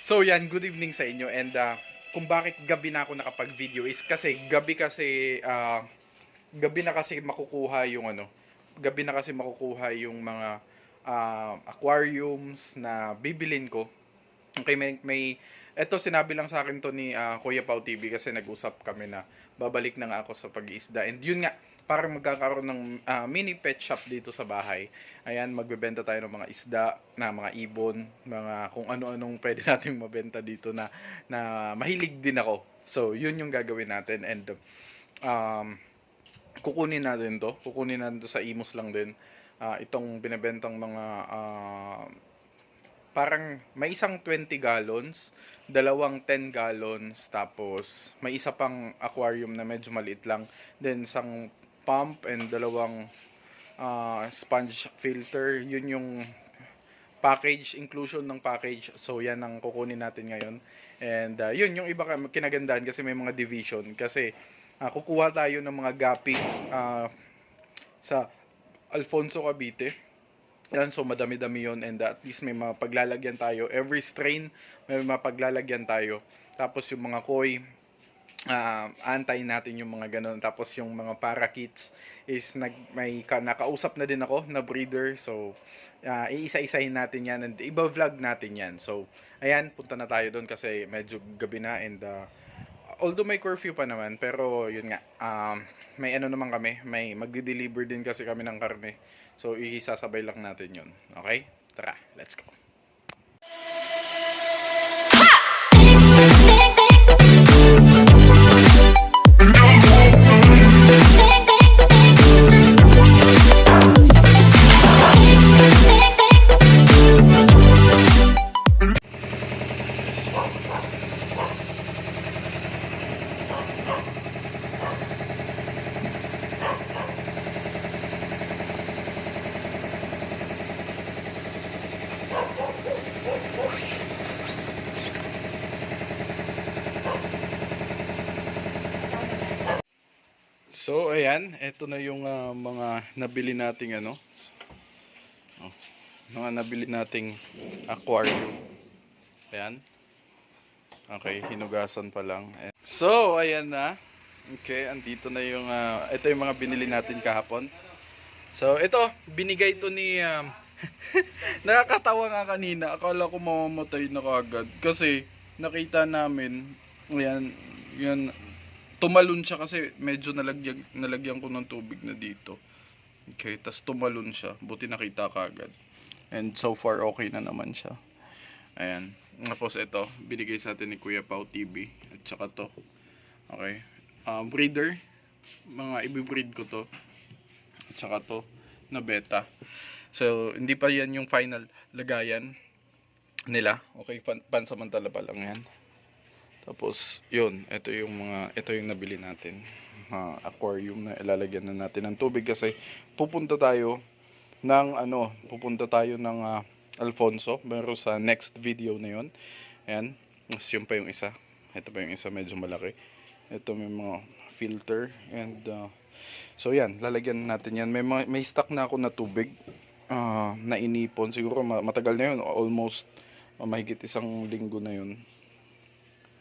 So yan, good evening sa inyo and kung bakit gabi na ako nakapag-video is kasi gabi na kasi makukuha yung gabi na kasi makukuha yung mga aquariums na bibilin ko. Okay, eto sinabi lang sa akin to ni Kuya Pau TV kasi nag-usap kami na babalik na nga ako sa pag-iisda. And yun nga, parang magkakaroon ng mini pet shop dito sa bahay. Ayan, magbebenta tayo ng mga isda, na mga ibon, mga kung ano-anong pwede nating mabenta dito na mahilig din ako. So, yun yung gagawin natin and kukunin natin to sa Imus lang din. Itong binebentang mga parang may isang 20 gallons, dalawang 10 gallons, tapos may isa pang aquarium na medyo maliit lang, then isang pump and dalawang sponge filter. Yun yung package, inclusion ng package. So yan ang kukunin natin ngayon. And yun yung iba kinagandahan kasi may mga division. Kasi kukuha tayo ng mga gapi sa Alfonso Cavite. Yan, so madami-dami yun and at least may mga paglalagyan tayo. Every strain may mga paglalagyan tayo. Tapos yung mga koi, antayin natin yung mga ganun. Tapos yung mga parakeets is nakausap na din ako na breeder. So iisa-isahin natin yan and iba-vlog natin yan. So ayan, punta na tayo doon kasi medyo gabi na and although may curfew pa naman, pero yun nga, may naman kami, may magdi-deliver din kasi kami ng karne. So isasabay lang natin yun. Okay? Tara, let's go. So, ayan. Ito na yung mga nabili nating mga nabili nating aquarium. Ayan. Okay, hinugasan pa lang. So, ayan na. Okay, andito na yung ito yung mga binili natin kahapon. So, ito, binigay to ni nakakatawa nga kanina. Akala ko mamamatay na kagad kasi nakita namin, yan tumalon siya kasi medyo nalagyan ko ng tubig na dito. Okay, tas tumalon siya. Buti nakita kagad. And so far okay na naman siya. Ayan. Tapos ito, binigay sa atin ni Kuya Pau TV. At saka to. Okay. Breeder. Mga ibibreed ko to. At saka to na beta. So, hindi pa yan yung final lagayan nila. Okay, pansamantala pa lang yan. Tapos, yun, ito yung nabili natin. Aquarium na ilalagyan na natin ng tubig kasi pupunta tayo ng Alfonso. Meron sa next video na yun. Ayan, mas yun pa yung isa. Ito pa yung isa, medyo malaki. Ito may mga filter and so yan, lalagyan natin yan. May stock na ako na tubig na inipon. Siguro matagal na yun, almost mahigit isang linggo na yun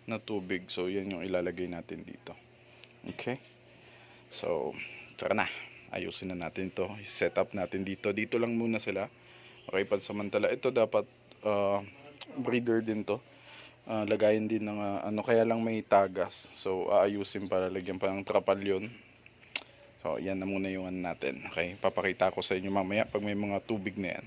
na tubig. So yan yung ilalagay natin dito. Okay, so tara na, ayusin na natin to. Set up natin dito lang muna sila. Okay, pansamantala ito dapat breeder din to. Lagayin din ng kaya lang may tagas. So aayusin para lagyan pa ng trapalyon. So yan na muna yung natin. Okay, papakita ko sa inyo mamaya pag may mga tubig na yan.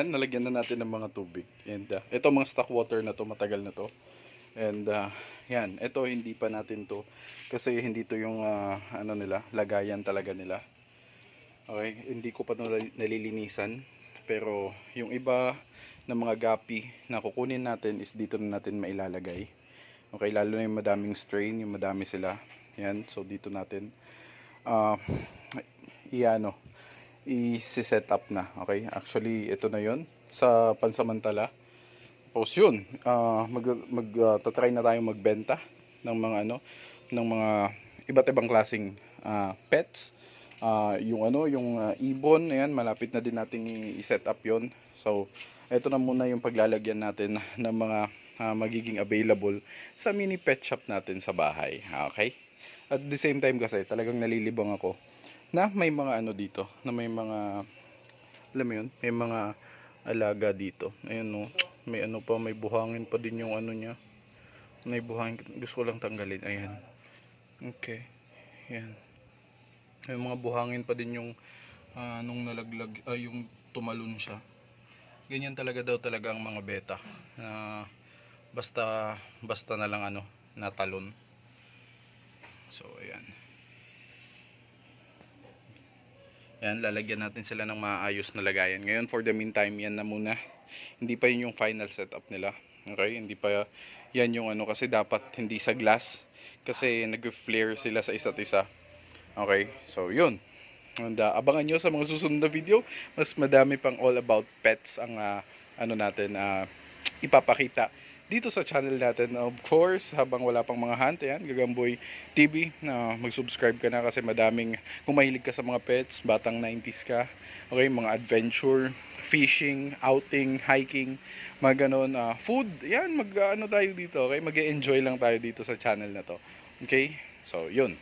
Ayan, nalagyan na natin ng mga tubig. And ito mga stock water na to, matagal na to. And yan, ito hindi pa natin to kasi hindi to yung ano nila, lagayan talaga nila. Okay, hindi ko pa to nalilinisan. Pero yung iba na mga gapi na kukunin natin is dito na natin mailalagay. Okay, lalo na yung madaming strain, yung madami sila. Yan, so dito natin iano i-set up na. Okay, actually ito na yon sa pansamantala. Tapos yun, tatry na tayong magbenta ng mga ano, ng mga iba't ibang klaseng pets. Yung ibon, ayan, malapit na din nating i-set up yon. So ito na muna yung paglalagyan natin ng mga magiging available sa mini pet shop natin sa bahay. Okay? At the same time kasi talagang nalilibang ako na may mga ano dito, na may mga, alam mo yun, may mga alaga dito. Ayun no, may ano pa, may buhangin pa din yung ano niya. May buhangin, gusto ko lang tanggalin. Ayan. Okay. Ayan. May mga buhangin pa din yung nung nalaglag, yung tumalon siya. Ganyan talaga daw talaga ang mga beta. Basta na lang ano, natalon. So ayan. Yan, lalagyan natin sila ng maayos na lagayan. Ngayon, for the meantime, yan na muna. Hindi pa yun yung final setup nila. Okay? Hindi pa yan yung ano, kasi dapat hindi sa glass. Kasi nag-flare sila sa isa't isa. Okay? So, yun. And abangan nyo sa mga susunod na video. Mas madami pang all about pets ang ano natin ipapakita dito sa channel natin. Of course, habang wala pang mga hunt, ayan, Gagamboy TV, mag-subscribe ka na kasi madaming, kung mahilig ka sa mga pets, batang 90s ka, okay, mga adventure, fishing, outing, hiking, mga ganon, food, yan, mag-ano tayo dito, okay, mag-enjoy lang tayo dito sa channel na to. Okay, so yun.